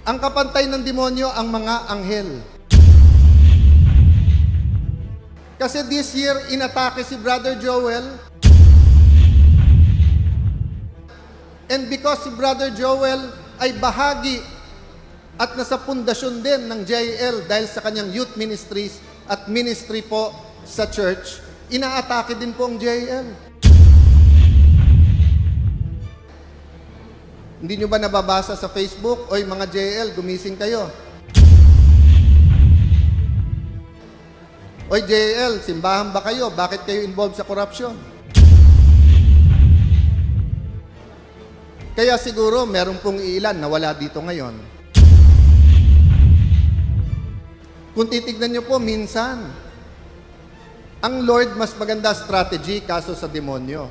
Ang kapantay ng demonyo, ang mga anghel. Kasi this year, inatake si Brother Joel. And because si Brother Joel ay bahagi at nasa pundasyon din ng JL dahil sa kanyang youth ministries at ministry po sa church, inaatake din po ang JL. Hindi nyo ba nababasa sa Facebook, "Oy mga JL, gumising kayo. Oy JL, simbahan ba kayo? Bakit kayo involved sa korupsyon?" Kaya siguro meron pong ilan na wala dito ngayon. Kung titignan nyo po, minsan, ang Lord mas maganda strategy kaso sa demonyo.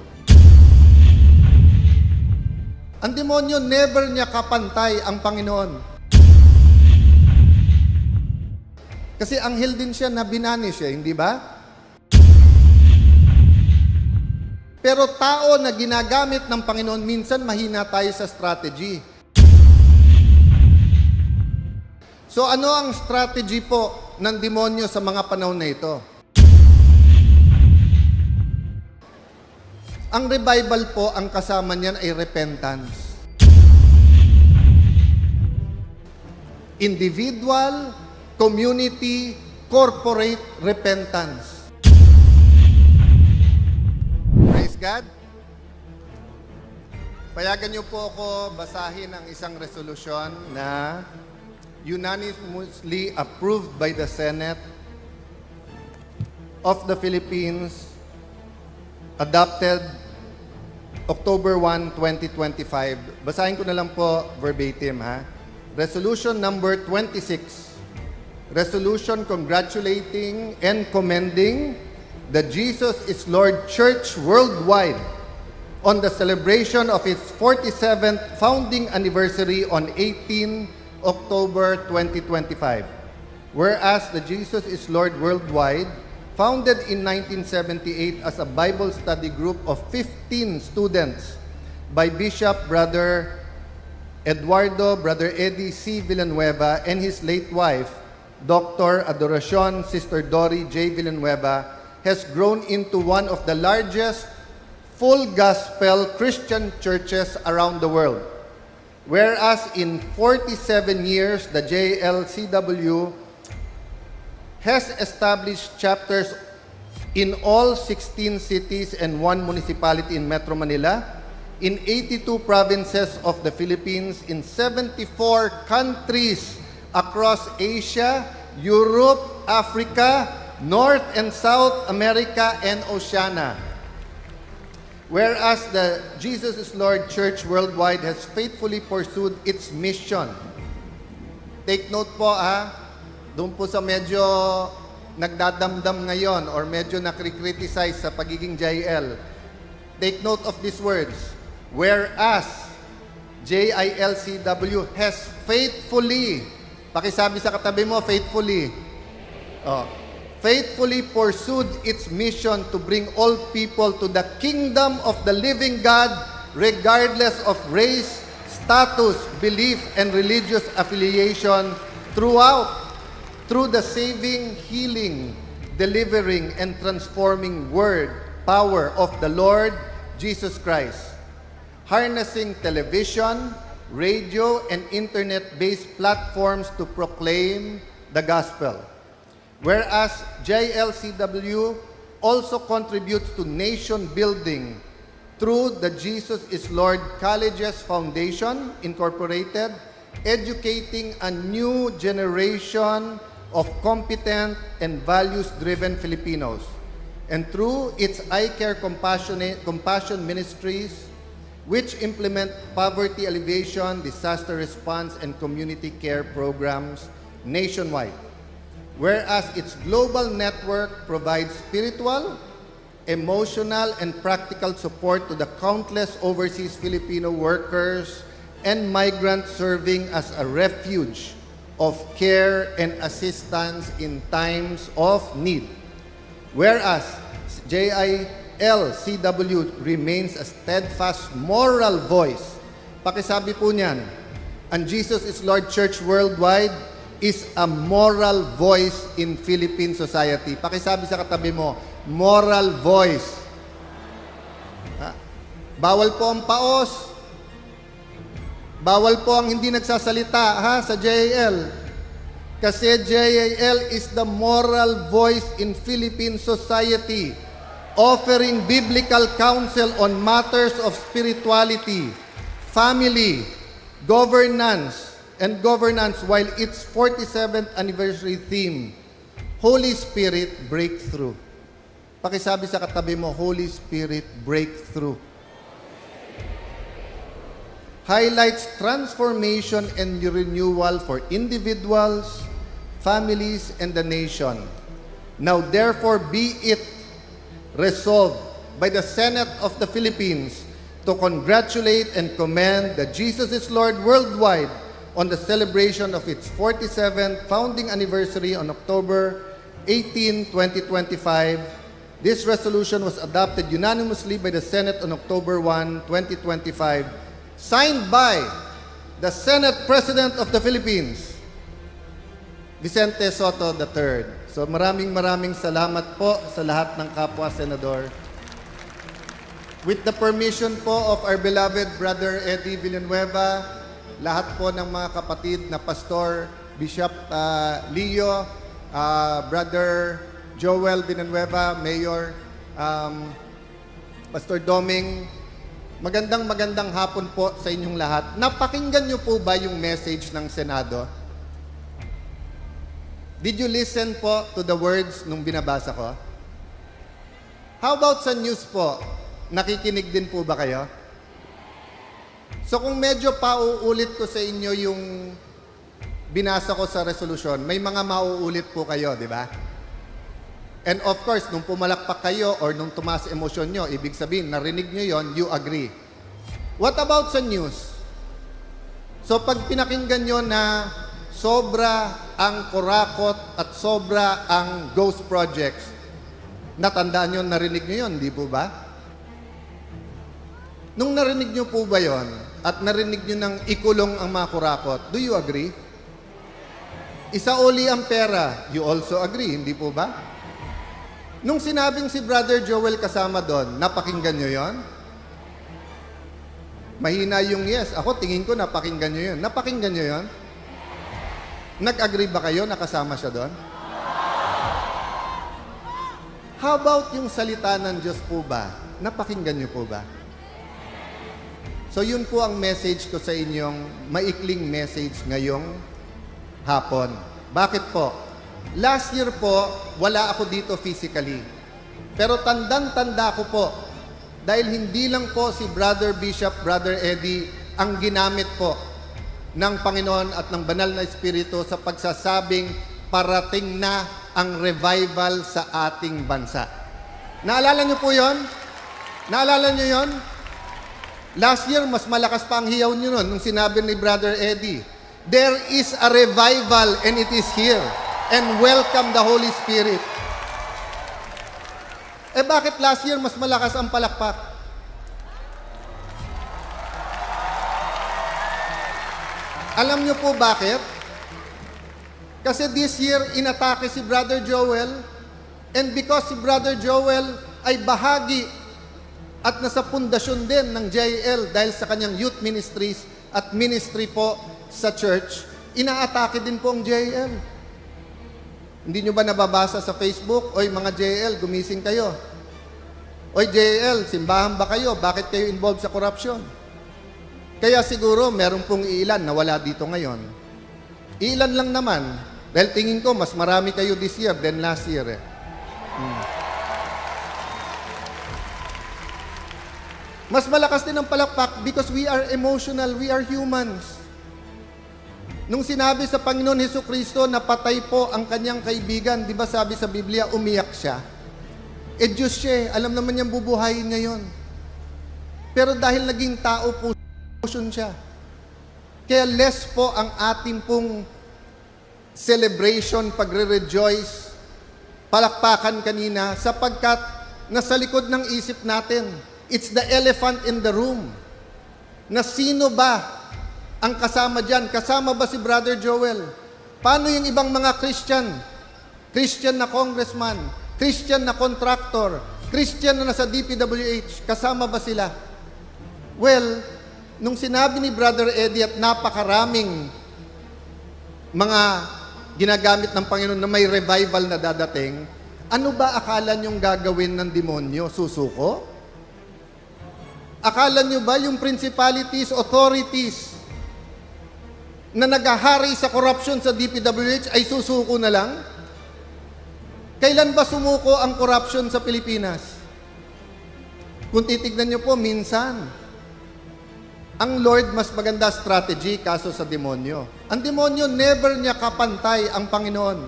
Ang demonyo, never niya kapantay ang Panginoon. Kasi anghel din siya na binanish siya, hindi ba? Pero tao na ginagamit ng Panginoon, minsan mahina tayo sa strategy. So ano ang strategy po ng demonyo sa mga panahon na ito? Ang revival po, ang kasama niyan ay repentance. Individual, community, corporate repentance. Praise God. Payagan niyo po ako basahin ang isang resolusyon na unanimously approved by the Senate of the Philippines, adopted October 1, 2025. Basahin ko na lang po verbatim, ha? Resolution number 26. Resolution congratulating and commending the Jesus is Lord Church worldwide on the celebration of its 47th founding anniversary on 18 October 2025. Whereas the Jesus is Lord worldwide, founded in 1978 as a Bible study group of 15 students by Bishop Brother Eduardo Brother Eddie C. Villanueva and his late wife, Dr. Adoracion Sister Dory J. Villanueva, has grown into one of the largest full gospel Christian churches around the world. Whereas in 47 years, the JLCW has established chapters in all 16 cities and 1 municipality in Metro Manila, in 82 provinces of the Philippines, in 74 countries across Asia, Europe, Africa, North and South America, and Oceania. Whereas the Jesus is Lord Church worldwide has faithfully pursued its mission. Take note po, ha? Doon po sa medyo nagdadamdam ngayon or medyo nakri-criticize sa pagiging JIL, take note of these words. Whereas JILCW has faithfully, pakisabi sa katabi mo, faithfully, faithfully pursued its mission to bring all people to the kingdom of the living God, regardless of race, status, belief, and religious affiliation through the saving, healing, delivering, and transforming word, power of the Lord Jesus Christ. Harnessing television, radio, and internet-based platforms to proclaim the gospel. Whereas JLCW also contributes to nation building through the Jesus is Lord Colleges Foundation, Incorporated, educating a new generation of competent and values-driven Filipinos. And through its iCare Compassion Ministries, which implement poverty alleviation, disaster response, and community care programs nationwide. Whereas its global network provides spiritual, emotional, and practical support to the countless overseas Filipino workers and migrants serving as a refuge of care and assistance in times of need. Whereas JILCW remains a steadfast moral voice. Pakisabi po niyan, and Jesus is Lord Church Worldwide is a moral voice in Philippine society. Pakisabi sa katabi mo, moral voice. Ha? Bawal po ang paos. Bawal po ang hindi nagsasalita sa JAL. Kasi JAL is the moral voice in Philippine society, offering biblical counsel on matters of spirituality, family, governance while its 47th anniversary theme, Holy Spirit Breakthrough. Pakisabi sa katabi mo, Holy Spirit Breakthrough. Highlights transformation and renewal for individuals, families, and the nation. Now therefore be it resolved by the Senate of the Philippines to congratulate and commend that Jesus is Lord Worldwide on the celebration of its 47th founding anniversary on October 18, 2025. This resolution was adopted unanimously by the Senate on October 1, 2025, signed by the Senate President of the Philippines, Vicente Sotto III. So maraming salamat po sa lahat ng kapwa senador. With the permission po of our beloved Brother Eddie Villanueva, lahat po ng mga kapatid na Pastor, Bishop Leo, Brother Joel Villanueva, Mayor, Pastor Doming, magandang hapon po sa inyong lahat. Napakinggan niyo po ba yung message ng Senado? Did you listen po to the words nung binabasa ko? How about sa news po? Nakikinig din po ba kayo? So kung medyo pauulit ko sa inyo yung binasa ko sa resolution, may mga mauulit po kayo, di ba? And of course, nung pumalakpak kayo or nung tumaas emosyon nyo, ibig sabihin, narinig nyo yon, you agree. What about sa news? So pag pinakinggan nyo na sobra ang kurakot at sobra ang ghost projects, natandaan nyo, narinig nyo yon, di po ba? Nung narinig nyo po ba yon at narinig nyo ng ikulong ang mga kurakot, do you agree? Isauli ang pera, you also agree, hindi po ba? Nung sinabing si Brother Joel kasama doon, napakinggan nyo yon? Mahina yung yes. Ako, tingin ko napakinggan nyo yun. Napakinggan nyo yon? Nag-agree ba kayo na kasama siya doon? How about yung salita ng Diyos po ba? Napakinggan nyo po ba? So yun po ang message ko sa inyong maikling message ngayong hapon. Bakit po? Last year po, wala ako dito physically. Pero tandang-tanda ko po, dahil hindi lang po si Brother Bishop, Brother Eddie, ang ginamit po ng Panginoon at ng Banal na Espiritu sa pagsasabing parating na ang revival sa ating bansa. Naalala niyo po yon? Naalala niyo yon? Last year, mas malakas pa ang hiyaw niyo nun nung sinabi ni Brother Eddie, there is a revival and it is here. And welcome the Holy Spirit. Eh bakit last year mas malakas ang palakpak? Alam niyo po bakit? Kasi this year, inatake si Brother Joel, and because si Brother Joel ay bahagi at nasa pundasyon din ng JL dahil sa kanyang youth ministries at ministry po sa church, inaatake din po ang JL. Hindi nyo ba nababasa sa Facebook, oy mga JL, gumising kayo. Oy JL, simbahan ba kayo? Bakit kayo involved sa corruption? Kaya siguro meron pong ilan na wala dito ngayon. Ilan lang naman. Dahil tingin ko, mas marami kayo this year than last year. Mas malakas din ang palakpak because we are emotional, we are humans. Nung sinabi sa Panginoon Hesukristo na patay po ang kanyang kaibigan, di ba sabi sa Biblia, umiyak siya? Eh Diyos siya, alam naman niyang bubuhayin ngayon. Pero dahil naging tao po siya, kaya less po ang ating pong celebration, pagre-rejoice, palakpakan kanina, sapagkat nasa likod ng isip natin, it's the elephant in the room. Na sino ba ang kasama dyan. Kasama ba si Brother Joel? Paano yung ibang mga Christian? Christian na congressman, Christian na contractor, Christian na nasa DPWH, kasama ba sila? Well, nung sinabi ni Brother Eddie at napakaraming mga ginagamit ng Panginoon na may revival na dadating, ano ba akala niyong gagawin ng demonyo? Susuko? Akala niyo ba yung principalities, authorities na naghahari sa corruption sa DPWH ay susuko na lang? Kailan ba sumuko ang corruption sa Pilipinas? Kung titignan niyo po, minsan. Ang Lord mas maganda strategy kaso sa demonyo. Ang demonyo, never niya kapantay ang Panginoon.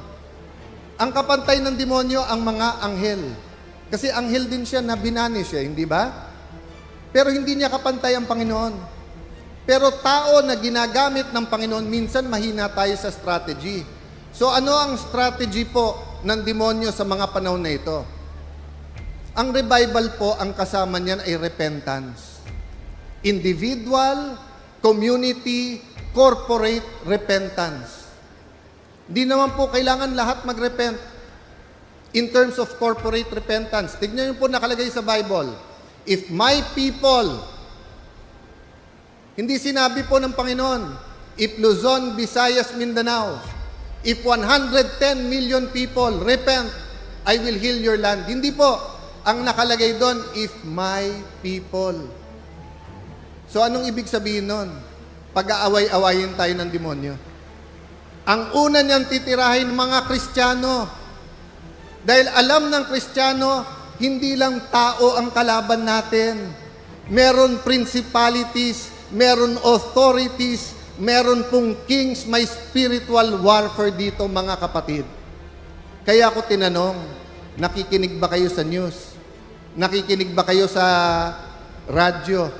Ang kapantay ng demonyo, ang mga anghel. Kasi anghel din siya na binanish hindi ba? Pero hindi niya kapantay ang Panginoon. Pero tao na ginagamit ng Panginoon, minsan mahina tayo sa strategy. So ano ang strategy po ng demonyo sa mga panahon na ito? Ang revival po, ang kasama niyan ay repentance. Individual, community, corporate repentance. Di naman po kailangan lahat mag-repent. In terms of corporate repentance, tignan niyo po nakalagay sa Bible, if my people, hindi sinabi po ng Panginoon, if Luzon, Visayas, Mindanao, if 110 million people repent, I will heal your land. Hindi po. Ang nakalagay doon, if my people. So anong ibig sabihin nun? Pag-aaway-awayin tayo ng demonyo. Ang una niyang titirahin mga Kristiyano. Dahil alam ng Kristiyano, hindi lang tao ang kalaban natin. Meron principalities, meron authorities, meron pong kings, may spiritual warfare dito mga kapatid. Kaya ako tinanong, nakikinig ba kayo sa news? Nakikinig ba kayo sa radyo?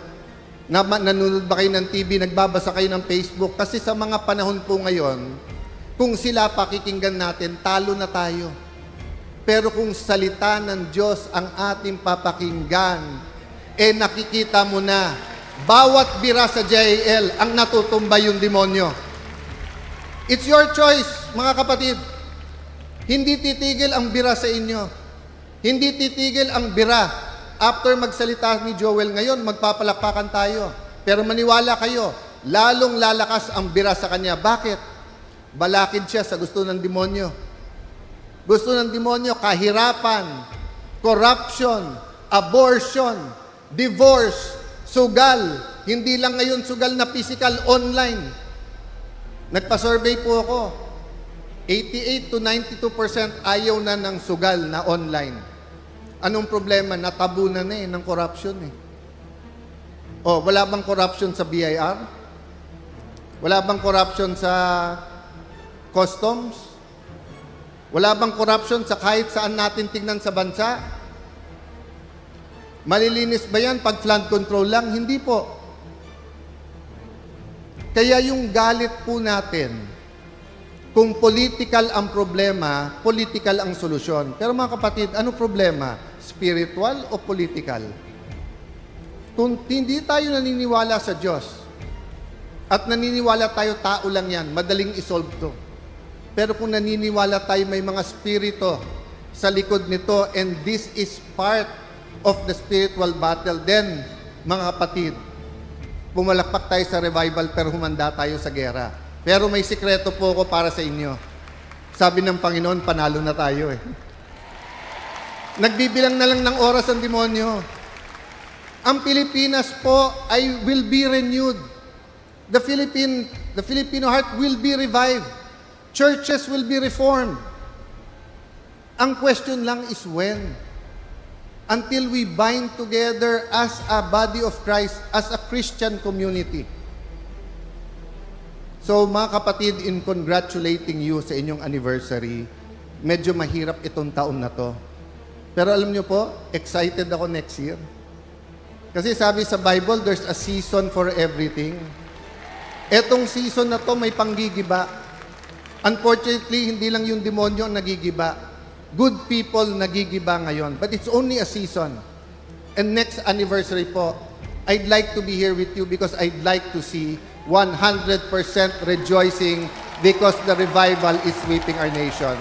Nanonood ba kayo ng TV? Nagbabasa kayo ng Facebook? Kasi sa mga panahon po ngayon, kung sila pakikinggan natin, talo na tayo. Pero kung salita ng Diyos ang ating papakinggan, nakikita mo na, bawat bira sa JAL ang natutumba yung demonyo. It's your choice, mga kapatid. Hindi titigil ang bira sa inyo. Hindi titigil ang bira. After magsalita ni Joel ngayon, magpapalakpakan tayo. Pero maniwala kayo, lalong lalakas ang bira sa kanya. Bakit? Balakid siya sa gusto ng demonyo. Gusto ng demonyo, kahirapan, corruption, abortion, divorce, sugal. Hindi lang ngayon sugal na physical, online. Nagpa-survey po ako. 88 to 92% ayaw na ng sugal na online. Anong problema? Natabunan na ng corruption wala bang corruption sa BIR? Wala bang corruption sa customs? Wala bang corruption sa kahit saan natin tignan sa bansa? Malilinis ba yan pag flood control lang? Hindi po. Kaya yung galit po natin, kung political ang problema, political ang solusyon. Pero mga kapatid, ano problema? Spiritual o political? Kung hindi tayo naniniwala sa Diyos, at naniniwala tayo tao lang yan, madaling isolve to. Pero kung naniniwala tayo may mga spirito sa likod nito, and this is part of the spiritual battle, then, mga kapatid, pumalakpak tayo sa revival pero humanda tayo sa gera. Pero may sikreto po ako para sa inyo. Sabi ng Panginoon, panalo na tayo Nagbibilang na lang ng oras ang demonyo. Ang Pilipinas po ay will be renewed. The Filipino heart will be revived. Churches will be reformed. Ang question lang is when. Until we bind together as a body of Christ, as a Christian community. So mga kapatid, in congratulating you sa inyong anniversary, medyo mahirap itong taon na to. Pero alam nyo po, excited ako next year. Kasi sabi sa Bible, there's a season for everything. Etong season na to may panggigiba. Unfortunately, hindi lang yung demonyo ang nagigiba. Good people nagigiba ngayon. But it's only a season. And next anniversary po, I'd like to be here with you because I'd like to see 100% rejoicing because the revival is sweeping our nation.